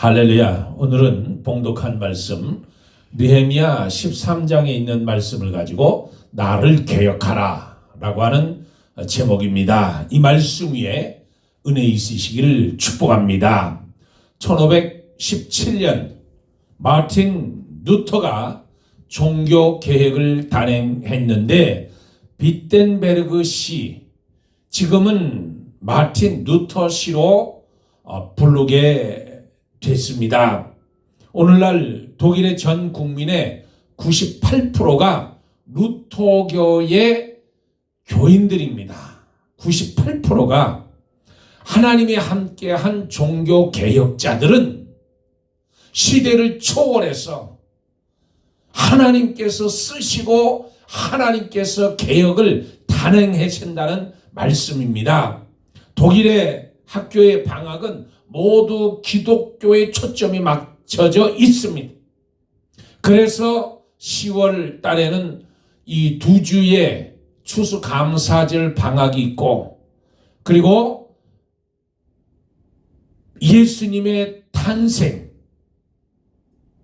할렐루야. 오늘은 봉독한 말씀 느헤미야 13장에 있는 말씀을 가지고 나를 개혁하라 라고 하는 제목입니다. 이 말씀 위에 은혜 있으시기를 축복합니다. 1517년 마틴 루터가 종교 개혁을 단행했는데 비텐베르그 시, 지금은 마틴 루터 시로 부르게 됐습니다. 오늘날 독일의 전 국민의 98%가 루터교의 교인들입니다. 98%가 하나님이 함께한 종교 개혁자들은 시대를 초월해서 하나님께서 쓰시고 하나님께서 개혁을 단행하신다는 말씀입니다. 독일의 학교의 방학은 모두 기독교의 초점이 맞춰져 있습니다. 그래서 10월 달에는 이 두 주의 추수감사절 방학이 있고, 그리고 예수님의 탄생,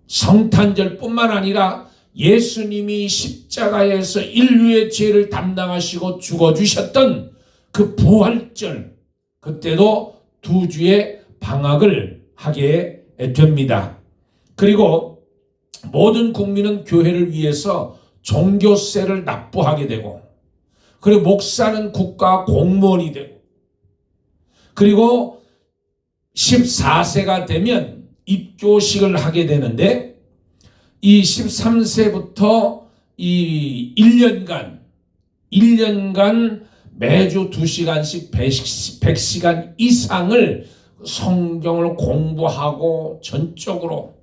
성탄절뿐만 아니라 예수님이 십자가에서 인류의 죄를 담당하시고 죽어주셨던 그 부활절, 그때도 두 주의 방학을 하게 됩니다. 그리고 모든 국민은 교회를 위해서 종교세를 납부하게 되고, 그리고 목사는 국가 공무원이 되고, 그리고 14세가 되면 입교식을 하게 되는데, 이 13세부터 이 1년간 매주 2시간씩 100시간 이상을 성경을 공부하고 전적으로,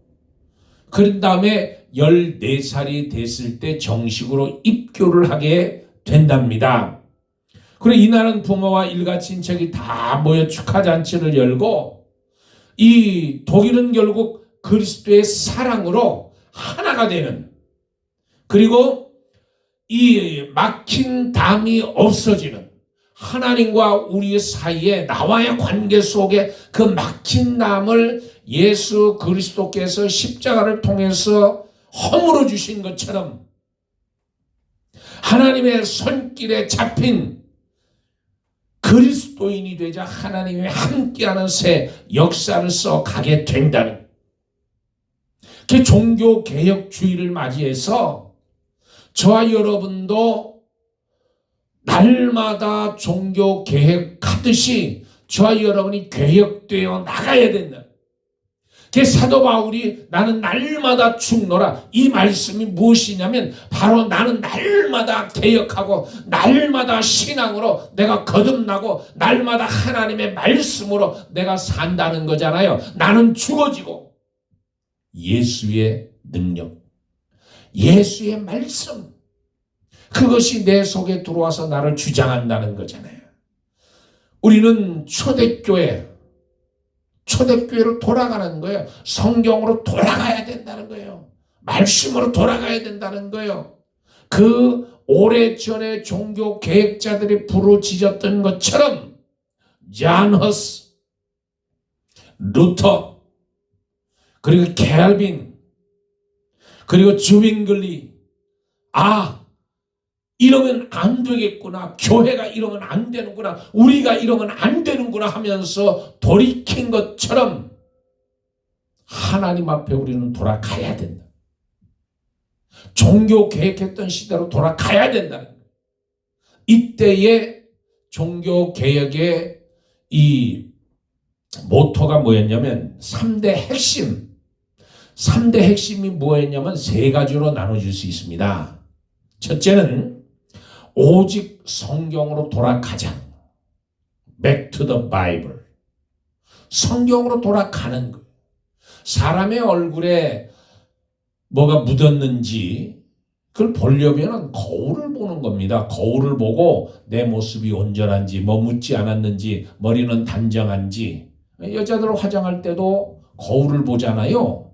그런 다음에 14살이 됐을 때 정식으로 입교를 하게 된답니다. 그리고 이날은 부모와 일가 친척이 다 모여 축하잔치를 열고, 이 독일은 결국 그리스도의 사랑으로 하나가 되는, 그리고 이 막힌 담이 없어지는, 하나님과 우리 사이에 나와의 관계 속에 그 막힌 담을 예수 그리스도께서 십자가를 통해서 허물어 주신 것처럼 하나님의 손길에 잡힌 그리스도인이 되자 하나님이 함께하는 새 역사를 써가게 된다는, 그 종교개혁주의를 맞이해서 저와 여러분도 날마다 종교 개혁하듯이 저와 여러분이 개혁되어 나가야 된다. 그 사도 바울이 나는 날마다 죽노라, 이 말씀이 무엇이냐면 바로 나는 날마다 개혁하고 날마다 신앙으로 내가 거듭나고 날마다 하나님의 말씀으로 내가 산다는 거잖아요. 나는 죽어지고 예수의 능력, 예수의 말씀, 그것이 내 속에 들어와서 나를 주장한다는 거잖아요. 우리는 초대교회로 돌아가는 거예요. 성경으로 돌아가야 된다는 거예요. 말씀으로 돌아가야 된다는 거예요. 그 오래전에 종교 개혁자들이 부르짖었던 것처럼 잔 허스, 루터, 그리고 켈빈, 그리고 주윙글리, 이러면 안 되겠구나, 교회가 이러면 안 되는구나, 우리가 이러면 안 되는구나 하면서 돌이킨 것처럼 하나님 앞에 우리는 돌아가야 된다. 종교 개혁했던 시대로 돌아가야 된다는 거예요. 이때의 종교 개혁의 이 모토가 뭐였냐면 3대 핵심이 뭐였냐면 세 가지로 나눠질 수 있습니다. 첫째는 오직 성경으로 돌아가자. Back to the Bible. 성경으로 돌아가는 거예요. 사람의 얼굴에 뭐가 묻었는지 그걸 보려면 거울을 보는 겁니다. 거울을 보고 내 모습이 온전한지, 뭐 묻지 않았는지, 머리는 단정한지. 여자들 화장할 때도 거울을 보잖아요.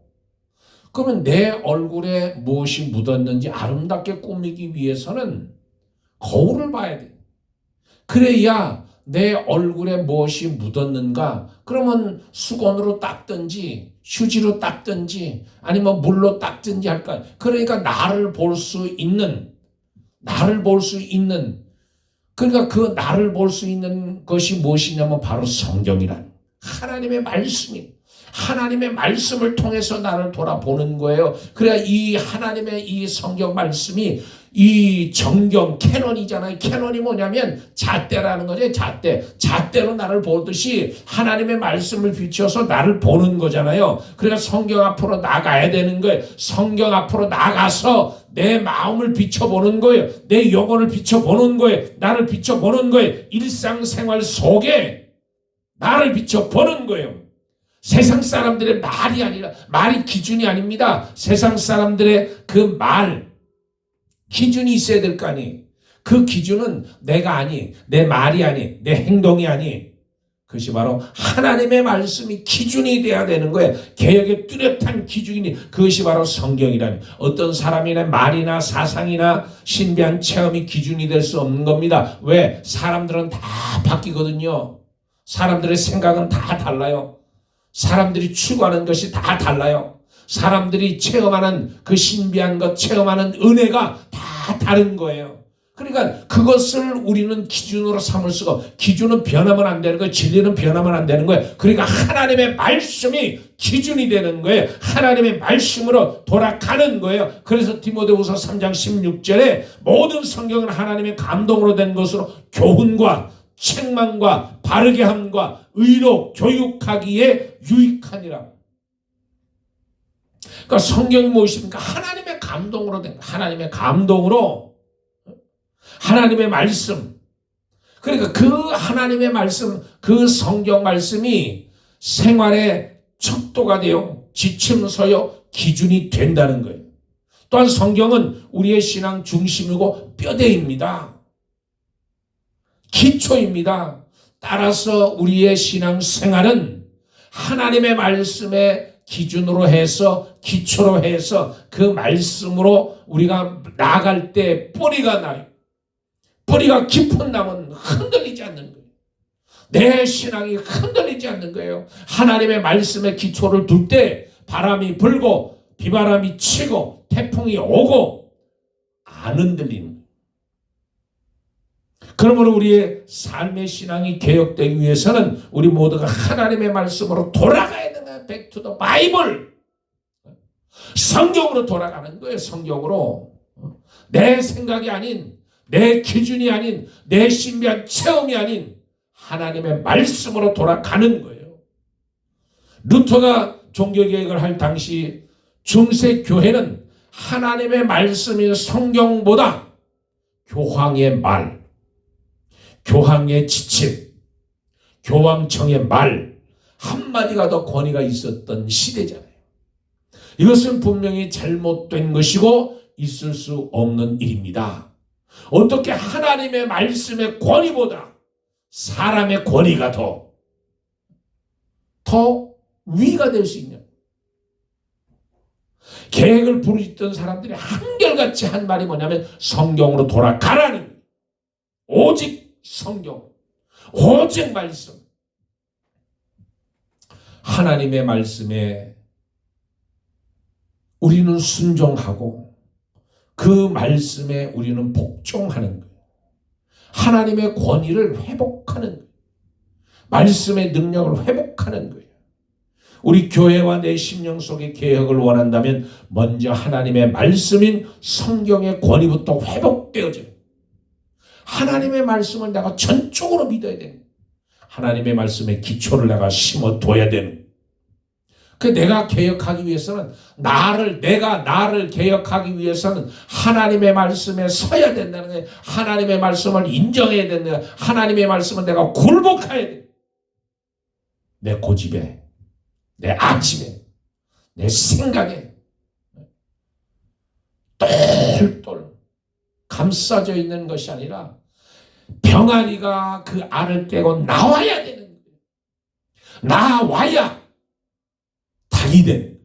그러면 내 얼굴에 무엇이 묻었는지 아름답게 꾸미기 위해서는 거울을 봐야 돼. 그래야 내 얼굴에 무엇이 묻었는가? 그러면 수건으로 닦든지 휴지로 닦든지 아니면 물로 닦든지 할까? 그러니까 나를 볼 수 있는 그러니까 그 나를 볼 수 있는 것이 무엇이냐면 바로 성경이란 하나님의 말씀이 하나님의 말씀을 통해서 나를 돌아보는 거예요. 그래야 이 하나님의 이 성경 말씀이 이 정경 캐논이잖아요. 캐논이 뭐냐면 잣대라는 거죠. 잣대로 나를 보듯이 하나님의 말씀을 비춰서 나를 보는 거잖아요. 그러니까 성경 앞으로 나가야 되는 거예요. 성경 앞으로 나가서 내 마음을 비춰보는 거예요. 내 영혼을 비춰보는 거예요. 나를 비춰보는 거예요. 일상생활 속에 나를 비춰보는 거예요. 세상 사람들의 말이 아니라 말이 기준이 아닙니다. 세상 사람들의 그 말 기준이 있어야 될 거 아니. 그 기준은 내가 아니, 내 말이 아니, 내 행동이 아니. 그것이 바로 하나님의 말씀이 기준이 돼야 되는 거예요. 개혁의 뚜렷한 기준이 그것이 바로 성경이라니. 어떤 사람이나 말이나 사상이나 신비한 체험이 기준이 될 수 없는 겁니다. 왜? 사람들은 다 바뀌거든요. 사람들의 생각은 다 달라요. 사람들이 추구하는 것이 다 달라요. 사람들이 체험하는 그 신비한 것, 체험하는 은혜가 다 다른 거예요. 그러니까 그것을 우리는 기준으로 삼을 수가 없어요. 기준은 변하면 안 되는 거예요. 진리는 변하면 안 되는 거예요. 그러니까 하나님의 말씀이 기준이 되는 거예요. 하나님의 말씀으로 돌아가는 거예요. 그래서 디모데후서 3장 16절에 모든 성경은 하나님의 감동으로 된 것으로 교훈과 책망과 바르게 함과 의로 교육하기에 유익하니라. 그러니까 성경이 무엇입니까? 하나님의 감동으로 된 하나님의 감동으로 하나님의 말씀. 그러니까 그 하나님의 말씀, 그 성경 말씀이 생활의 척도가 되어 지침서요 기준이 된다는 거예요. 또한 성경은 우리의 신앙 중심이고 뼈대입니다. 기초입니다. 따라서 우리의 신앙 생활은 하나님의 말씀의 기준으로 해서 기초로 해서 그 말씀으로 우리가 나아갈 때 뿌리가 나요. 뿌리가 깊은 나무는 흔들리지 않는 거예요. 내 신앙이 흔들리지 않는 거예요. 하나님의 말씀의 기초를 둘 때 바람이 불고 비바람이 치고 태풍이 오고 안 흔들리는 거예요. 그러므로 우리의 삶의 신앙이 개혁되기 위해서는 우리 모두가 하나님의 말씀으로 돌아가야 되는 거예요. Back to the Bible. 성경으로 돌아가는 거예요. 성경으로. 내 생각이 아닌, 내 기준이 아닌, 내 신비한 체험이 아닌 하나님의 말씀으로 돌아가는 거예요. 루터가 종교개혁을 할 당시 중세 교회는 하나님의 말씀인 성경보다 교황의 말, 교황의 지침, 교황청의 말 한마디가 더 권위가 있었던 시대잖아요. 이것은 분명히 잘못된 것이고 있을 수 없는 일입니다. 어떻게 하나님의 말씀의 권위보다 사람의 권위가 더 위가 될 수 있냐? 계획을 부르짖던 사람들이 한결같이 한 말이 뭐냐면 성경으로 돌아가라는, 오직 성경, 오직 말씀. 하나님의 말씀에 우리는 순종하고 그 말씀에 우리는 복종하는 거예요. 하나님의 권위를 회복하는 거예요. 말씀의 능력을 회복하는 거예요. 우리 교회와 내 심령 속의 개혁을 원한다면 먼저 하나님의 말씀인 성경의 권위부터 회복되어져요. 하나님의 말씀을 내가 전적으로 믿어야 되는 거예요. 하나님의 말씀의 기초를 내가 심어둬야 되는 거예요. 그 내가 개혁하기 위해서는 나를 개혁하기 위해서는 하나님의 말씀에 서야 된다는 거예요. 하나님의 말씀을 인정해야 된다는 거예요. 하나님의 말씀은 내가 굴복해야 돼요. 내 고집에, 내 아침에, 내 생각에 똘똘 감싸져 있는 것이 아니라 병아리가 그 알을 깨고 나와야 되는 거예요. 나와야 닭이 되는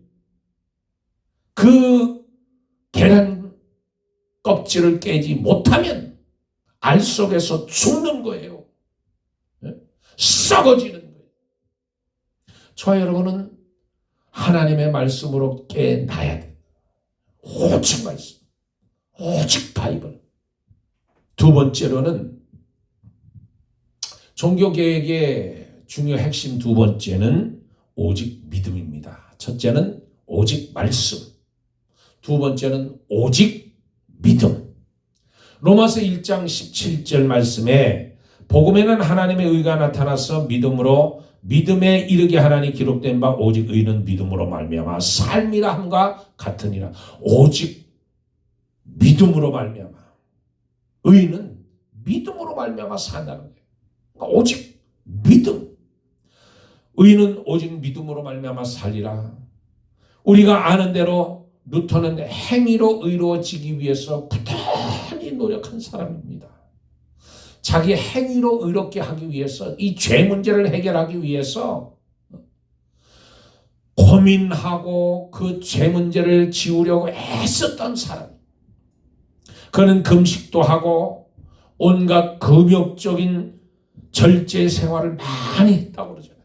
그 계란 껍질을 깨지 못하면 알 속에서 죽는 거예요. 썩어지는 거예요. 저와 여러분은 하나님의 말씀으로 깨나야 돼요. 오직 말씀, 오직 바이블. 두 번째로는 종교개혁의 중요 핵심 두 번째는 오직 믿음입니다. 첫째는 오직 말씀, 두 번째는 오직 믿음. 로마서 1장 17절 말씀에 복음에는 하나님의 의가 나타나서 믿음으로 믿음에 이르게 하나니 기록된 바 오직 의는 믿음으로 말미암아 삶이라 함과 같으니라. 오직 믿음으로 말미암아. 의는 믿음으로 말미암아 산다는 거예요. 그러니까 오직 믿음. 의는 오직 믿음으로 말미암아 살리라. 우리가 아는 대로 루터는 행위로 의로워지기 위해서 부단히 노력한 사람입니다. 자기 행위로 의롭게 하기 위해서, 이 죄 문제를 해결하기 위해서 고민하고 그 죄 문제를 지우려고 애썼던 사람. 그는 금식도 하고 온갖 금욕적인 절제 생활을 많이 했다고 그러잖아요.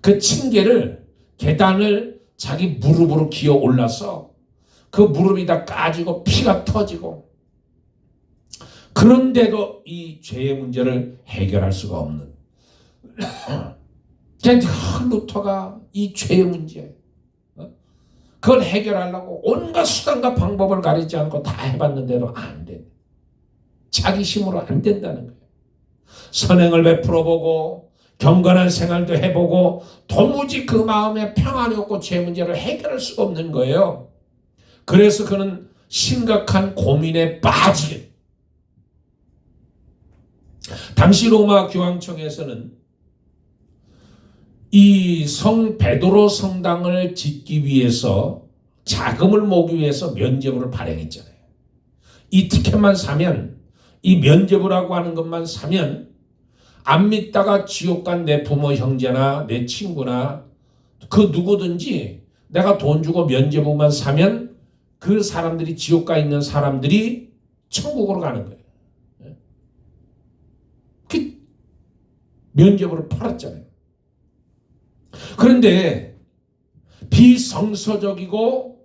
그 층계를, 계단을 자기 무릎으로 기어 올라서 그 무릎이 다 까지고 피가 터지고, 그런데도 이 죄의 문제를 해결할 수가 없는 루터가 이 죄의 문제, 그걸 해결하려고 온갖 수단과 방법을 가리지 않고 다 해봤는데도 안 돼. 자기 힘으로 안 된다는 거예요. 선행을 베풀어보고 경건한 생활도 해보고 도무지 그 마음에 평안이 없고 죄 문제를 해결할 수가 없는 거예요. 그래서 그는 심각한 고민에 빠지게. 당시 로마 교황청에서는 이 성 베드로 성당을 짓기 위해서 자금을 모으기 위해서 면죄부를 발행했잖아요. 이 티켓만 사면, 이 면죄부라고 하는 것만 사면 안 믿다가 지옥 간 내 부모 형제나 내 친구나 그 누구든지 내가 돈 주고 면죄부만 사면 그 사람들이, 지옥 가 있는 사람들이 천국으로 가는 거예요. 그 면죄부를 팔았잖아요. 그런데 비성서적이고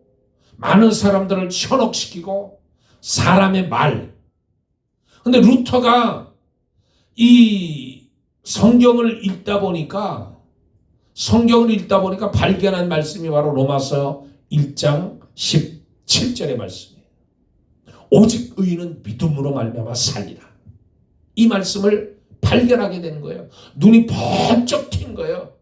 많은 사람들을 현혹시키고 사람의 말. 근데 루터가 이 성경을 읽다 보니까 발견한 말씀이 바로 로마서 1장 17절의 말씀이에요. 오직 의인은 믿음으로 말미암아 살리라. 이 말씀을 발견하게 된 거예요. 눈이 번쩍 튄 거예요.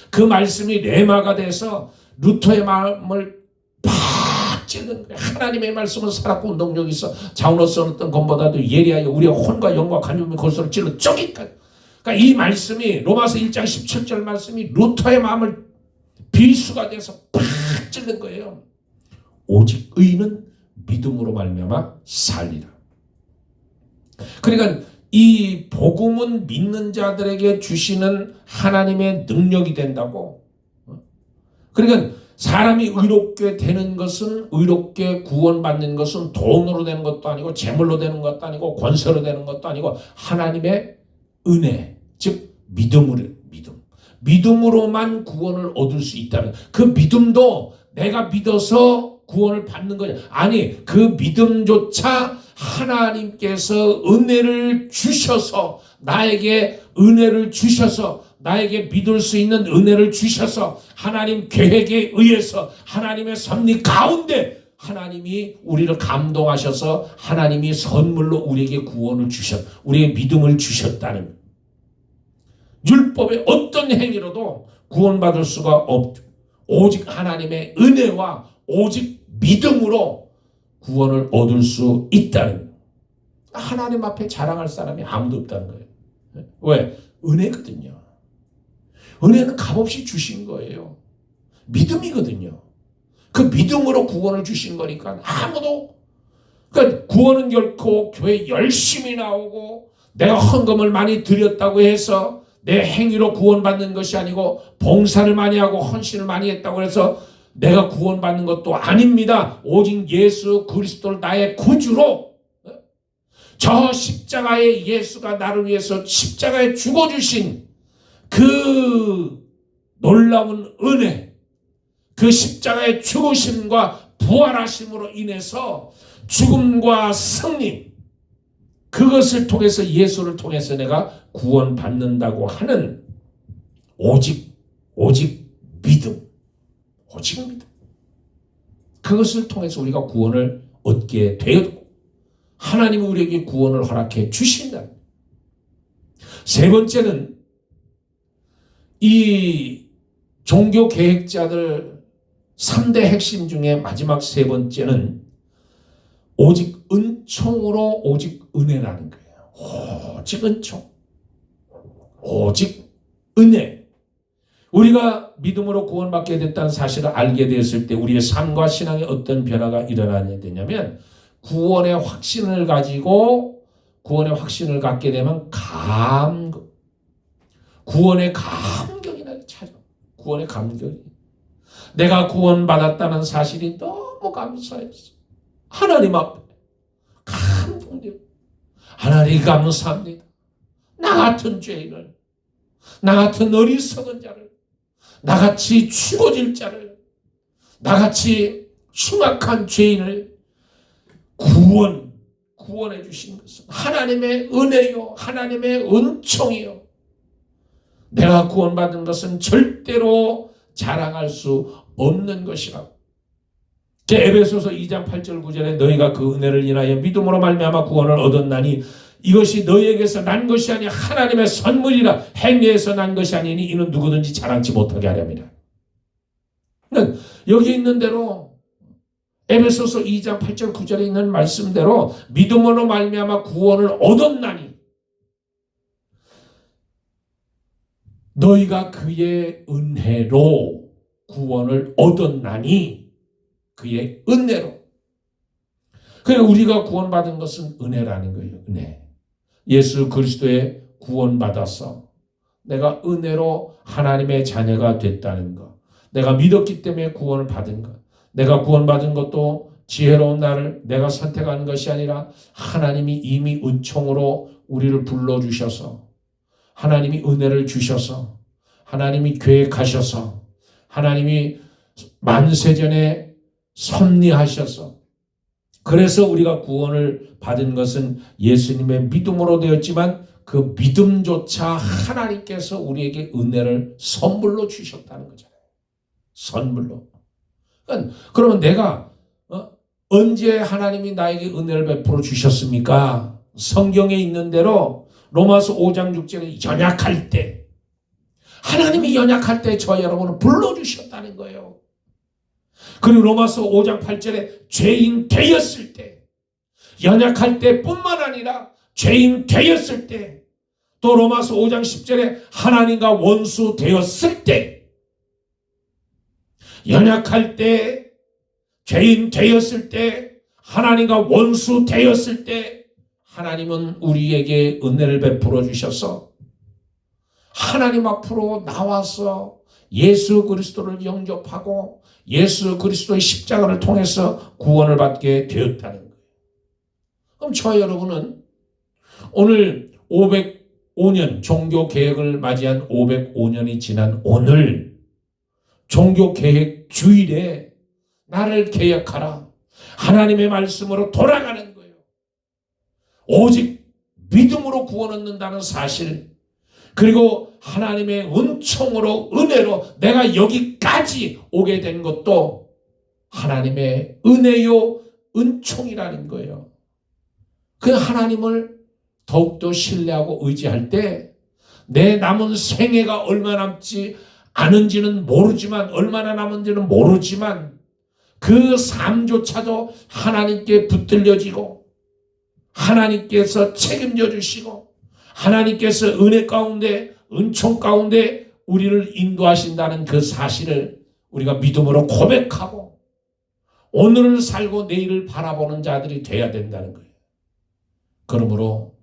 그 말씀이 레마가 돼서 루터의 마음을 팍 찌는 거예요. 하나님의 말씀은 살았고 운동력이 있어 자원으로서 어떤 것보다도 예리하여 우리의 혼과 영과 간염의 골수를 찔러 쪼기까지. 그러니까 이 말씀이, 로마서 1장 17절 말씀이 루터의 마음을 비수가 돼서 팍 찌는 거예요. 오직 의인은 믿음으로 말미암아 살리라. 그러니까 이 복음은 믿는 자들에게 주시는 하나님의 능력이 된다고. 그러니까 사람이 의롭게 되는 것은, 의롭게 구원받는 것은 돈으로 되는 것도 아니고 재물로 되는 것도 아니고 권세로 되는 것도 아니고 하나님의 은혜, 즉 믿음으로만 구원을 얻을 수 있다는, 그 믿음도 내가 믿어서 구원을 받는 거냐. 아니, 그 믿음조차 하나님께서 은혜를 주셔서, 나에게 은혜를 주셔서, 나에게 믿을 수 있는 은혜를 주셔서, 하나님 계획에 의해서 하나님의 섭리 가운데 하나님이 우리를 감동하셔서 하나님이 선물로 우리에게 구원을 우리에게 믿음을 주셨다는. 율법의 어떤 행위로도 구원받을 수가 없죠. 오직 하나님의 은혜와 오직 믿음으로 구원을 얻을 수 있다는. 하나님 앞에 자랑할 사람이 아무도 없다는 거예요. 왜? 은혜거든요. 은혜는 값없이 주신 거예요. 믿음이거든요. 그 믿음으로 구원을 주신 거니까 아무도, 그러니까 구원은 결코 교회 열심히 나오고 내가 헌금을 많이 드렸다고 해서 내 행위로 구원받는 것이 아니고, 봉사를 많이 하고 헌신을 많이 했다고 해서 내가 구원받는 것도 아닙니다. 오직 예수 그리스도를 나의 구주로, 저 십자가에 예수가 나를 위해서 십자가에 죽어주신 그 놀라운 은혜, 그 십자가의 죽으심과 부활하심으로 인해서 죽음과 승리, 그것을 통해서 예수를 통해서 내가 구원받는다고 하는 오직 믿음, 오직 믿음. 그것을 통해서 우리가 구원을 얻게 되었고 하나님은 우리에게 구원을 허락해 주신다. 세 번째는 이 종교 계획자들 3대 핵심 중에 마지막 세 번째는 오직 은총으로 오직 은혜라는 거예요. 오직 은총, 오직 은혜. 우리가 믿음으로 구원받게 됐다는 사실을 알게 되었을 때 우리의 삶과 신앙에 어떤 변화가 일어나야 되냐면 구원의 확신을 갖게 되면 구원의 감격이 나게 찾아. 구원의 감격이. 내가 구원받았다는 사실이 너무 감사했어. 하나님 앞에 감동되어 하나님 감사합니다. 나 같은 죄인을, 나 같은 어리석은 자를, 나같이 죽어질 자를, 나같이 흉악한 죄인을 구원해 주신 것은 하나님의 은혜요, 하나님의 은총이요. 내가 구원받은 것은 절대로 자랑할 수 없는 것이라고. 에베소서 2장 8절 9절에 너희가 그 은혜를 인하여 믿음으로 말미암아 구원을 얻었나니 이것이 너희에게서 난 것이 아니 하나님의 선물이라. 행위에서 난 것이 아니니 이는 누구든지 자랑치 못하게 하렵니다. 여기 있는 대로 에베소서 2장 8절 9절에 있는 말씀대로 믿음으로 말미암아 구원을 얻었나니 너희가 그의 은혜로 구원을 얻었나니 그의 은혜로. 그러니까 우리가 구원받은 것은 은혜라는 거예요. 은혜. 예수 그리스도의 구원받아서 내가 은혜로 하나님의 자녀가 됐다는 것. 내가 믿었기 때문에 구원을 받은 것. 내가 구원받은 것도 지혜로운 나를 내가 선택한 것이 아니라 하나님이 이미 은총으로 우리를 불러주셔서 하나님이 은혜를 주셔서 하나님이 계획하셔서 하나님이 만세전에 섭리하셔서 그래서 우리가 구원을 받은 것은 예수님의 믿음으로 되었지만 그 믿음조차 하나님께서 우리에게 은혜를 선물로 주셨다는 거잖아요. 선물로. 그러면 내가 언제 하나님이 나에게 은혜를 베풀어 주셨습니까? 성경에 있는 대로 로마서 5장 6절에 연약할 때 하나님이 연약할 때 저 여러분을 불러주셨다는 거예요. 그리고 로마서 5장 8절에 죄인 되었을 때 연약할 때뿐만 아니라 죄인 되었을 때 또 로마서 5장 10절에 하나님과 원수 되었을 때 연약할 때 죄인 되었을 때 하나님과 원수 되었을 때 하나님은 우리에게 은혜를 베풀어 주셔서 하나님 앞으로 나와서 예수 그리스도를 영접하고 예수 그리스도의 십자가를 통해서 구원을 받게 되었다는 거예요. 그럼 저 여러분은 오늘 505년 종교개혁을 맞이한 505년이 지난 오늘 종교개혁 주일에 나를 개혁하라. 하나님의 말씀으로 돌아가는 거예요. 오직 믿음으로 구원 얻는다는 사실 그리고 하나님의 은총으로 은혜로 내가 여기까지 오게 된 것도 하나님의 은혜요 은총이라는 거예요. 그 하나님을 더욱더 신뢰하고 의지할 때 내 남은 생애가 얼마 남지 않은지는 모르지만 얼마나 남은지는 모르지만 그 삶조차도 하나님께 붙들려지고 하나님께서 책임져 주시고 하나님께서 은혜 가운데 은총 가운데 우리를 인도하신다는 그 사실을 우리가 믿음으로 고백하고 오늘을 살고 내일을 바라보는 자들이 돼야 된다는 거예요. 그러므로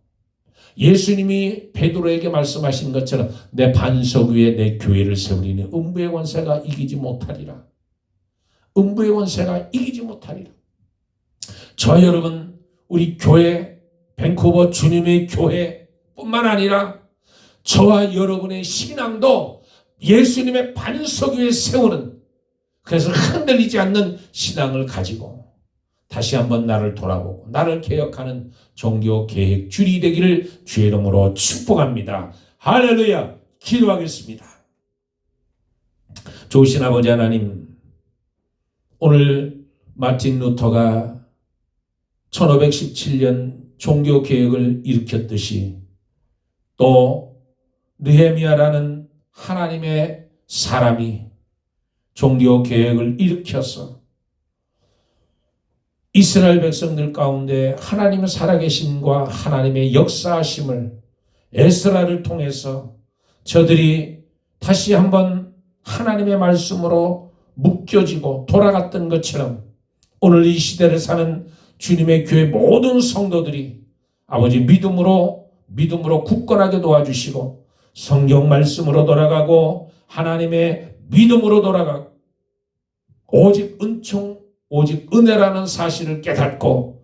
예수님이 베드로에게 말씀하신 것처럼 내 반석 위에 내 교회를 세우리니 음부의 권세가 이기지 못하리라. 음부의 권세가 이기지 못하리라. 저 여러분 우리 교회 밴쿠버 주님의 교회뿐만 아니라 저와 여러분의 신앙도 예수님의 반석 위에 세우는, 그래서 흔들리지 않는 신앙을 가지고 다시 한번 나를 돌아보고 나를 개혁하는 종교 계획 줄이 되기를 주의 이름으로 축복합니다. 할렐루야. 기도하겠습니다. 좋으신 아버지 하나님, 오늘 마틴 루터가 1517년 종교 개혁을 일으켰듯이 또 느헤미야라는 하나님의 사람이 종교 개혁을 일으켜서 이스라엘 백성들 가운데 하나님의 살아계심과 하나님의 역사하심을 에스라를 통해서 저들이 다시 한번 하나님의 말씀으로 묶여지고 돌아갔던 것처럼 오늘 이 시대를 사는 주님의 교회 모든 성도들이 아버지 믿음으로 굳건하게 도와주시고 성경 말씀으로 돌아가고 하나님의 믿음으로 돌아가고 오직 은총 오직 은혜라는 사실을 깨닫고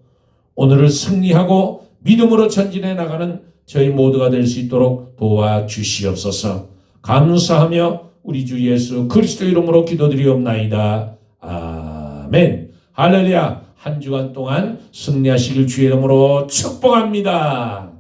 오늘을 승리하고 믿음으로 전진해 나가는 저희 모두가 될 수 있도록 도와주시옵소서. 감사하며 우리 주 예수 그리스도 이름으로 기도드리옵나이다. 아멘. 할렐루야. 한 주간 동안 승리하시길 주의 이름으로 축복합니다.